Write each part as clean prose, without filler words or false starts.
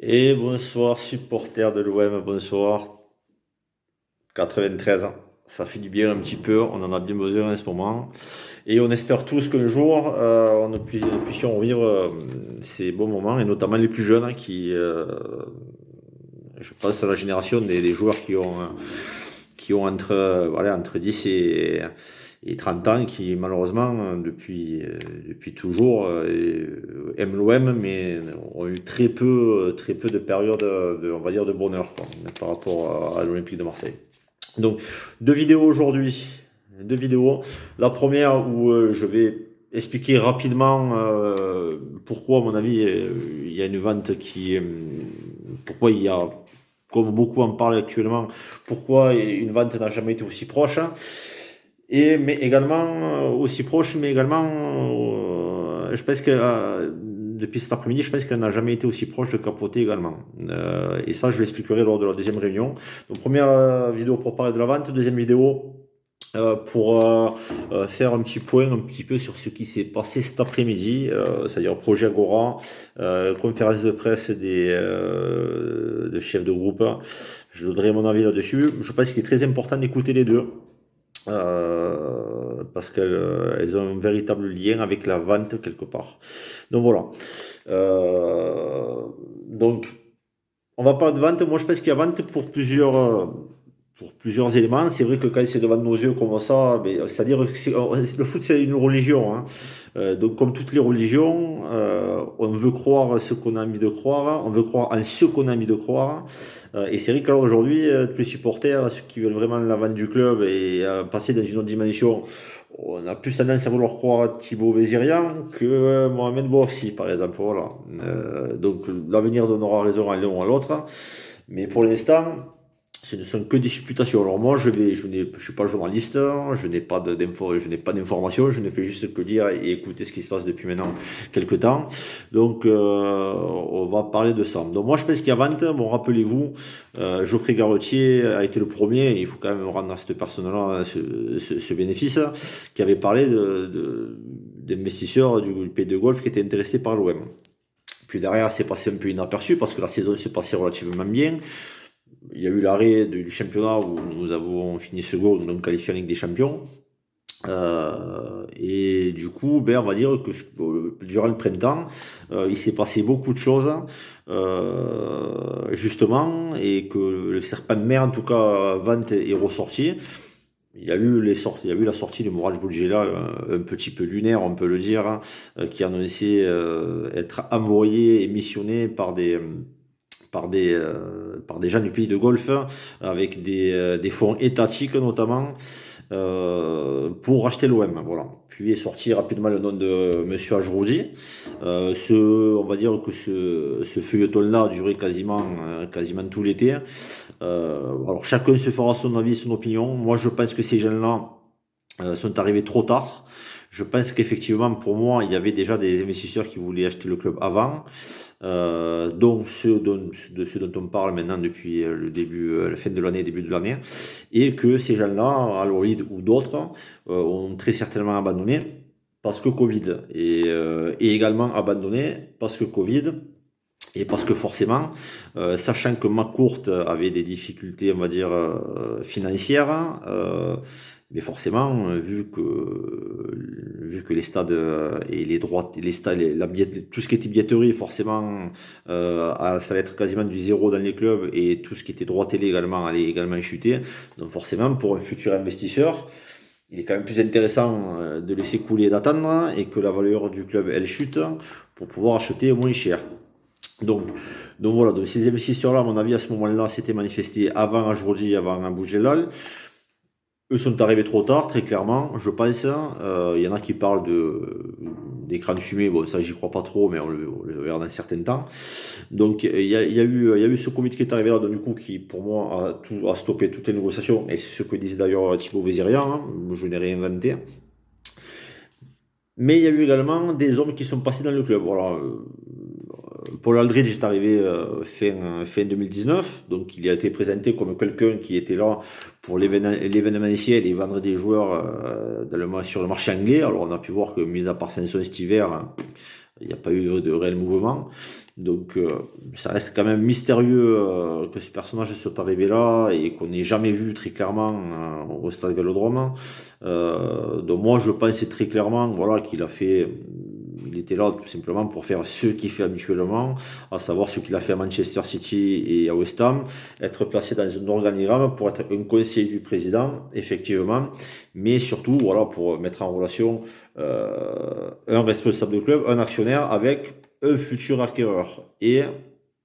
Et bonsoir, supporters de l'OM, bonsoir. 93 ans, ça fait du bien un petit peu, on en a bien besoin en ce moment. Et on espère tous qu'un jour, nous puissions revivre ces bons moments, et notamment les plus jeunes, je pense à la génération des joueurs qui ont entre 10 et 30 ans, qui malheureusement, depuis toujours, aiment l'OM, mais ont eu très peu de périodes on va dire, de bonheur, quoi, par rapport à l'Olympique de Marseille. Donc, deux vidéos aujourd'hui. Deux vidéos. La première où je vais expliquer rapidement pourquoi, à mon avis, il y a une vente pourquoi il y a, comme beaucoup en parlent actuellement, pourquoi une vente n'a jamais été aussi proche. Mais également, aussi proche, mais également, je pense que depuis cet après-midi, je pense qu'elle n'a jamais été aussi proche de capoter également. Et ça, je l'expliquerai lors de la deuxième réunion. Donc, première vidéo pour parler de la vente, deuxième vidéo pour faire un petit point un petit peu sur ce qui s'est passé cet après-midi, c'est-à-dire projet Agora, conférence de presse de chefs de groupe. Je donnerai mon avis là-dessus. Je pense qu'il est très important d'écouter les deux. Parce qu'elles ont un véritable lien avec la vente quelque part. Donc voilà. Donc on va parler de vente. Moi je pense qu'il y a vente pour plusieurs éléments. C'est vrai que quand c'est devant nos yeux comme ça, c'est-à-dire que le foot c'est une religion, hein. Donc comme toutes les religions, on veut croire ce qu'on a envie de croire, on veut croire en ce qu'on a envie de croire. Et c'est vrai qu'alors aujourd'hui, tous les supporters, ceux qui veulent vraiment la vente du club et passer dans une autre dimension, on a plus tendance à vouloir croire à Thibaut Vézirian que Mohamed Bouafsi, par exemple. Voilà. Donc l'avenir donnera raison à l'un ou à l'autre. Mais pour l'instant, ce ne sont que des supputations. Alors moi, je suis pas journaliste, je n'ai pas d'informations, je ne fais juste que lire et écouter ce qui se passe depuis maintenant quelques temps. Donc, on va parler de ça. Donc moi, je pense qu'il y a vente. Bon, rappelez-vous, Geoffrey Garretier a été le premier, et il faut quand même rendre à cette personne-là ce bénéfice, qui avait parlé d'investisseurs du Pays de Golfe qui étaient intéressés par l'OM. Puis derrière, c'est passé un peu inaperçu parce que la saison s'est passée relativement bien. Il y a eu l'arrêt du championnat où nous avons fini second, donc qualifié en Ligue des Champions. Et du coup, on va dire que durant le printemps, il s'est passé beaucoup de choses, justement, et que le serpent de mer, en tout cas, vente est ressorti. Il y a eu la sortie de Mourad Boudjela, un petit peu lunaire, on peut le dire, hein, qui annonçait être envoyé et missionné par des gens du pays de Golfe, avec des fonds étatiques notamment, pour racheter l'OM. Voilà. Puis est sorti rapidement le nom de Monsieur Ajroudi. On va dire que ce feuilleton-là a duré quasiment tout l'été. Alors chacun se fera son avis, son opinion. Moi, je pense que ces gens-là sont arrivés trop tard. Je pense qu'effectivement, pour moi, il y avait déjà des investisseurs qui voulaient acheter le club avant. Donc de ceux dont on parle maintenant depuis la fin de l'année, début de l'année, et que ces gens-là, Aloïd ou d'autres, ont très certainement abandonné parce que Covid, et également abandonné parce que Covid. Et parce que forcément, sachant que McCourt avait des difficultés, on va dire, financières, mais forcément, vu que les stades et les droits, les stades, tout ce qui était billetterie, forcément, ça allait être quasiment du zéro dans les clubs, et tout ce qui était droit télé également allait également chuter. Donc forcément, pour un futur investisseur, il est quand même plus intéressant de laisser couler et d'attendre, et que la valeur du club, elle chute, pour pouvoir acheter moins cher. Donc, voilà, donc ces investisseurs-là, à mon avis, à ce moment-là, s'étaient manifestés avant Ajroudi, avant Boudjelal. Eux sont arrivés trop tard, très clairement, je pense. Il y en a qui parlent d'écran de fumée. Bon, ça, j'y crois pas trop, mais on le verra dans un certain temps. Donc, il y a eu ce comité qui est arrivé là, donc, du coup, qui, pour moi, a stoppé toutes les négociations. Et c'est ce que disait d'ailleurs Thibaut Vézirian, hein, je n'ai rien inventé. Mais il y a eu également des hommes qui sont passés dans le club. Voilà. Paul Aldridge est arrivé fin 2019, donc il a été présenté comme quelqu'un qui était là pour l'événementiel et vendre des joueurs sur le marché anglais. Alors on a pu voir que, mis à part Sanson cet hiver, il n'y a pas eu de réel mouvement. Donc ça reste quand même mystérieux que ce personnage soit arrivé là et qu'on n'ait jamais vu très clairement au stade Vélodrome. Donc moi je pense très clairement voilà, qu'il a fait, il était là tout simplement pour faire ce qu'il fait habituellement, à savoir ce qu'il a fait à Manchester City et à West Ham, être placé dans un organigramme pour être un conseiller du président, effectivement, mais surtout voilà, pour mettre en relation un responsable de club, un actionnaire avec un futur acquéreur et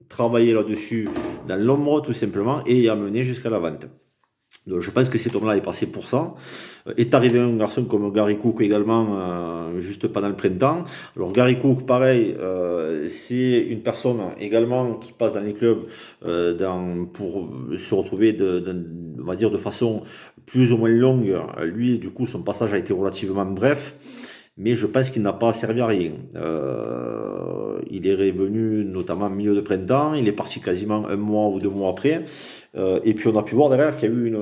travailler là-dessus dans l'ombre tout simplement et y amener jusqu'à la vente. Donc je pense que cet homme-là est passé pour ça. Est arrivé un garçon comme Gary Cook également, juste pendant le printemps. Alors Gary Cook, pareil, c'est une personne également qui passe dans les clubs pour se retrouver, on va dire, de façon plus ou moins longue. Lui, du coup, son passage a été relativement bref. Mais je pense qu'il n'a pas servi à rien. Il est revenu notamment au milieu de printemps, il est parti quasiment un mois ou 2 mois après. Et puis on a pu voir derrière qu'il y a eu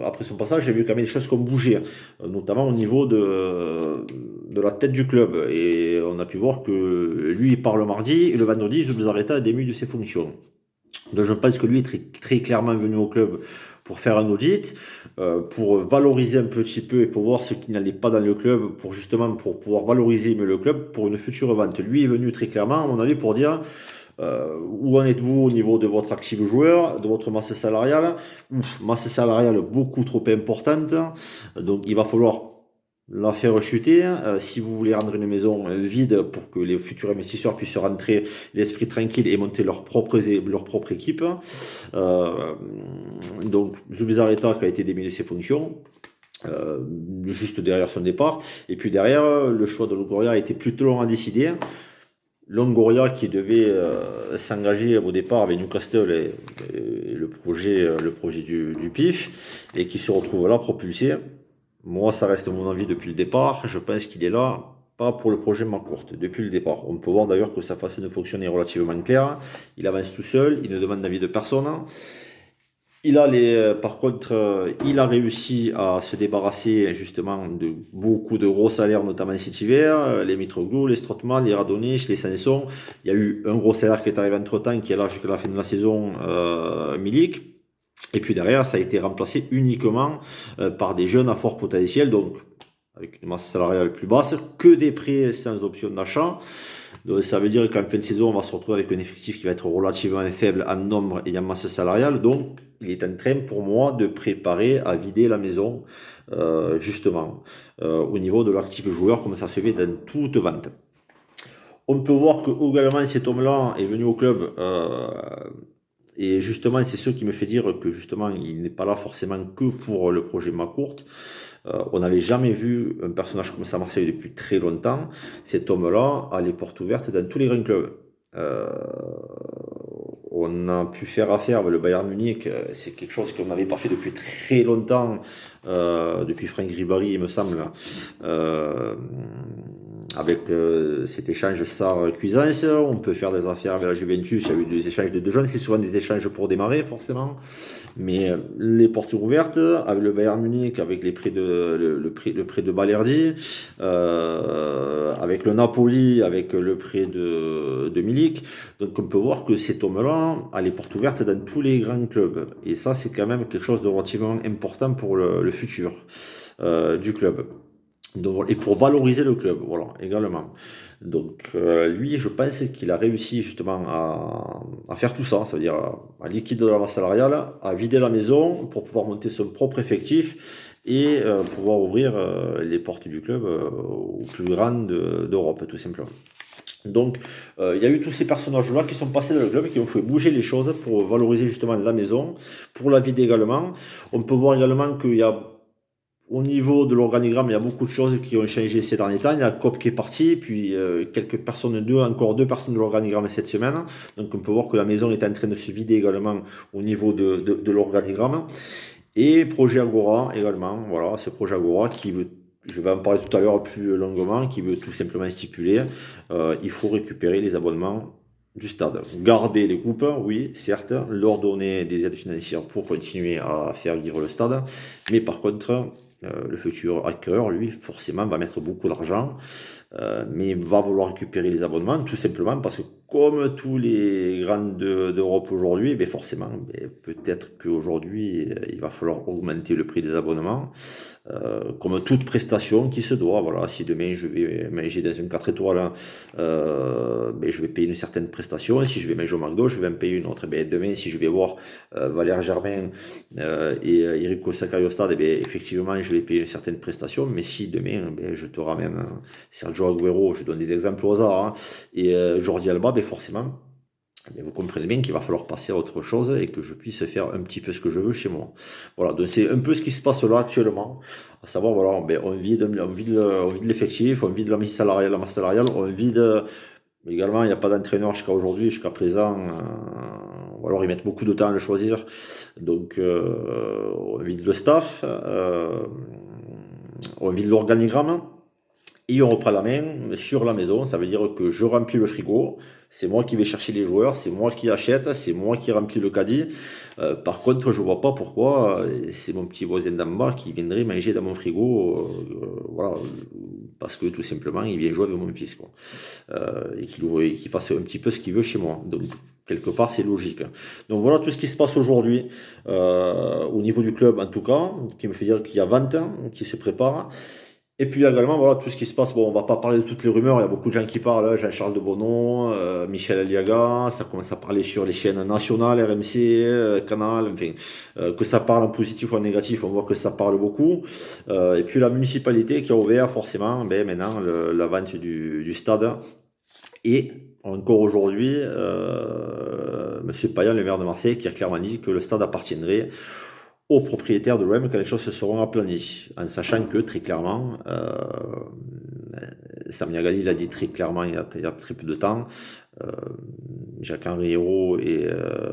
après son passage, il y a eu quand même des choses qui ont bougé, notamment au niveau de la tête du club. Et on a pu voir que lui il part le mardi et le vendredi, Zubizarreta a démis de ses fonctions. Donc je pense que lui est très, très clairement venu au club pour faire un audit, pour valoriser un petit peu et pour voir ce qui n'allait pas dans le club, pour justement pour pouvoir valoriser mieux le club pour une future vente. Lui est venu très clairement, à mon avis, pour dire où en êtes-vous au niveau de votre actif joueur, de votre masse salariale. Masse salariale beaucoup trop importante, donc il va falloir la faire chuter. Si vous voulez rendre une maison vide pour que les futurs investisseurs puissent rentrer l'esprit tranquille et monter leur propre équipe. Donc Zubizarreta qui a été démis de ses fonctions. Juste derrière son départ. Et puis derrière, le choix de Longoria a été plutôt long à décider. Longoria qui devait s'engager au départ avec Newcastle et le projet du PIF et qui se retrouve là propulsé. Moi, ça reste mon avis depuis le départ. Je pense qu'il est là, pas pour le projet McCourt, depuis le départ. On peut voir d'ailleurs que sa façon de fonctionner est relativement claire. Il avance tout seul, il ne demande l'avis de personne. Par contre, il a réussi à se débarrasser justement de beaucoup de gros salaires, notamment cet hiver, les Mitroglou, les Strootman, les Radonjic, les Sanson. Il y a eu un gros salaire qui est arrivé entre-temps, qui est là jusqu'à la fin de la saison, Milik. Et puis derrière, ça a été remplacé uniquement par des jeunes à fort potentiel, donc avec une masse salariale plus basse, que des prêts sans option d'achat. Donc ça veut dire qu'en fin de saison, on va se retrouver avec un effectif qui va être relativement faible en nombre et en masse salariale. Donc il est en train pour moi de préparer à vider la maison, justement, au niveau de l'actif joueur, comme ça se fait dans toute vente. On peut voir que également cet homme-là est venu au club. Et justement, c'est ce qui me fait dire que justement, il n'est pas là forcément que pour le projet McCourt. On n'avait jamais vu un personnage comme ça à Marseille depuis très longtemps. Cet homme-là a les portes ouvertes dans tous les grands clubs. On a pu faire affaire avec le Bayern Munich, c'est quelque chose qu'on n'avait pas fait depuis très longtemps, depuis Franck Ribéry, il me semble, avec cet échange Sarr-Cuisance. On peut faire des affaires avec la Juventus, il y a eu des échanges de deux jeunes, c'est souvent des échanges pour démarrer forcément, mais les portes sont ouvertes avec le Bayern Munich, avec les prêts le prêt de Balerdi, avec le Napoli, avec le prêt de Milik. Donc on peut voir que cet homme-là a les portes ouvertes dans tous les grands clubs, et ça c'est quand même quelque chose de relativement important pour le futur du club. Donc, et pour valoriser le club, voilà, également. Donc lui, je pense qu'il a réussi justement à faire tout ça, c'est-à-dire à liquider la masse salariale, à vider la maison pour pouvoir monter son propre effectif et pouvoir ouvrir les portes du club aux plus grands d'Europe, tout simplement. Donc il y a eu tous ces personnages-là qui sont passés dans le club et qui ont fait bouger les choses pour valoriser justement la maison, pour la vider également. On peut voir également qu'il y a au niveau de l'organigramme, il y a beaucoup de choses qui ont changé ces derniers temps. Il y a Kopp qui est parti, puis encore deux personnes de l'organigramme cette semaine. Donc on peut voir que la maison est en train de se vider également au niveau de l'organigramme. Et projet Agora également, voilà, ce projet Agora qui veut, je vais en parler tout à l'heure plus longuement, qui veut tout simplement stipuler, il faut récupérer les abonnements du stade. Garder les coupes, oui, certes, leur donner des aides financières pour continuer à faire vivre le stade, mais par contre, le futur hacker, lui, forcément, va mettre beaucoup d'argent, mais va vouloir récupérer les abonnements, tout simplement parce que, comme tous les grands d'Europe aujourd'hui, ben forcément, ben peut-être qu'aujourd'hui, il va falloir augmenter le prix des abonnements, comme toute prestation qui se doit. Voilà, si demain je vais manger dans une 4 étoiles, ben je vais payer une certaine prestation. Et si je vais manger au McDo, je vais me payer une autre. Ben demain, si je vais voir Valère Germain et Enrico Saccario au stade, ben effectivement, je vais payer une certaine prestation. Mais si demain, ben, je te ramène Sergio Aguero, je donne des exemples au hasard, hein, et Jordi Alba, ben forcément, mais vous comprenez bien qu'il va falloir passer à autre chose et que je puisse faire un petit peu ce que je veux chez moi. Voilà, donc c'est un peu ce qui se passe là actuellement. À savoir, voilà, ben on vide l'effectif, on vide la masse salariale, on vide également, il n'y a pas d'entraîneur jusqu'à aujourd'hui, jusqu'à présent, ou alors ils mettent beaucoup de temps à le choisir. Donc on vide le staff, on vide l'organigramme. Et on reprend la main sur la maison, ça veut dire que je remplis le frigo, c'est moi qui vais chercher les joueurs, c'est moi qui achète, c'est moi qui remplis le caddie. Par contre, je vois pas pourquoi c'est mon petit voisin d'en bas qui viendrait manger dans mon frigo, voilà, parce que tout simplement il vient jouer avec mon fils, quoi. Et qu'il fasse un petit peu ce qu'il veut chez moi. Donc quelque part c'est logique. Donc voilà tout ce qui se passe aujourd'hui au niveau du club en tout cas, qui me fait dire qu'il y a 20 ans qui se prépare. Et puis également, voilà, tout ce qui se passe, bon, on va pas parler de toutes les rumeurs, il y a beaucoup de gens qui parlent, hein, Jean-Charles de Bono, Michel Aliaga, ça commence à parler sur les chaînes nationales, RMC, Canal, enfin, que ça parle en positif ou en négatif, on voit que ça parle beaucoup. Et puis la municipalité qui a ouvert forcément, ben, maintenant, la vente du stade. Et encore aujourd'hui, Monsieur Payan, le maire de Marseille, qui a clairement dit que le stade appartiendrait aux propriétaires de l'OM quand les choses se seront aplanies, en sachant que très clairement, Samia Gali l'a dit très clairement il y a très peu de temps, Jacques-Henri Hérault et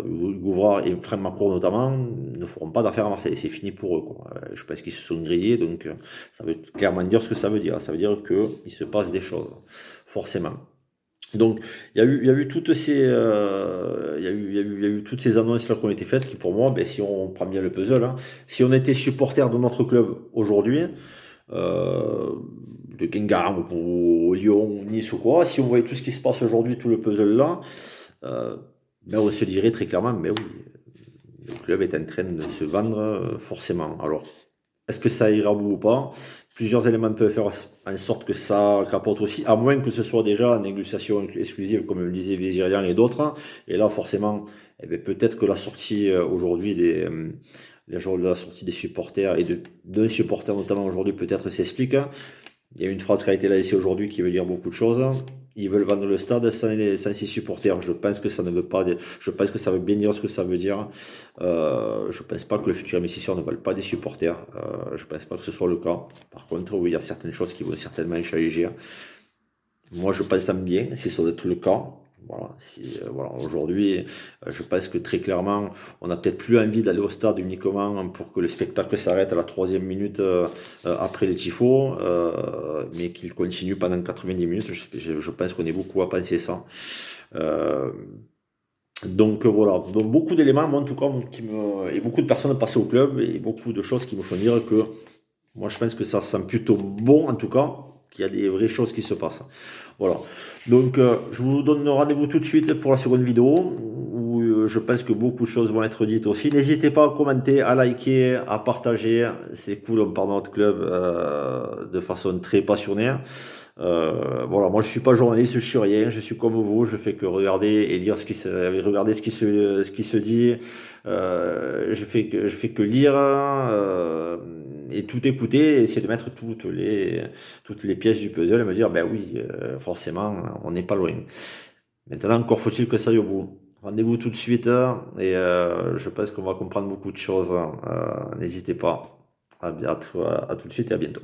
Gouvrard et Franck Macour notamment ne feront pas d'affaires à Marseille, c'est fini pour eux, quoi. Je pense qu'ils se sont grillés, donc ça veut clairement dire ce que ça veut dire. Ça veut dire qu'il se passe des choses, forcément. Donc, il y a eu toutes ces, il y a eu toutes ces annonces-là qui ont été faites, qui pour moi, ben, si on prend bien le puzzle, hein, si on était supporter de notre club aujourd'hui, euh, de Guingamp ou Lyon ou Nice ou quoi, si on voyait tout ce qui se passe aujourd'hui, tout le puzzle-là, ben on se dirait très clairement, mais oui, le club est en train de se vendre forcément. Alors, est-ce que ça ira au bout ou pas? Plusieurs éléments peuvent faire en sorte que ça capote aussi, à moins que ce soit déjà en négociation exclusive, comme le disait Vizirian et d'autres. Et là, forcément, eh bien, peut-être que la sortie aujourd'hui les jours de la sortie des supporters et d'un supporter notamment aujourd'hui peut-être s'explique. Il y a une phrase qui a été laissée aujourd'hui qui veut dire beaucoup de choses. Ils veulent vendre le stade sans ses supporters. Je pense que ça ne veut pas. Je pense que ça veut bien dire ce que ça veut dire. Je pense pas que le futur investisseur ne veuille pas des supporters. Je pense pas que ce soit le cas. Par contre, oui, il y a certaines choses qui vont certainement changer. Moi, je pense bien, si ça doit être le cas. Voilà, voilà, aujourd'hui, je pense que très clairement, on n'a peut-être plus envie d'aller au stade uniquement pour que le spectacle s'arrête à la 3e minute après les tifos, mais qu'il continue pendant 90 minutes. Je pense qu'on est beaucoup à penser ça. Donc voilà, donc beaucoup d'éléments, moi en tout cas, et beaucoup de personnes passées au club et beaucoup de choses qui me font dire que moi je pense que ça sent plutôt bon en tout cas, qu'il y a des vraies choses qui se passent. Voilà. Donc je vous donne rendez-vous tout de suite pour la seconde vidéo où je pense que beaucoup de choses vont être dites aussi. N'hésitez pas à commenter, à liker, à partager. C'est cool, on parle de notre club de façon très passionnée. Voilà, moi je suis pas journaliste, je suis rien, je suis comme vous, je fais que regarder et lire regarder ce qui se dit. Je fais que lire et tout écouter, et essayer de mettre toutes les pièces du puzzle et me dire ben oui, forcément, on n'est pas loin. Maintenant, encore faut-il que ça aille au bout. Rendez-vous tout de suite et je pense qu'on va comprendre beaucoup de choses. N'hésitez pas. À tout de suite et à bientôt.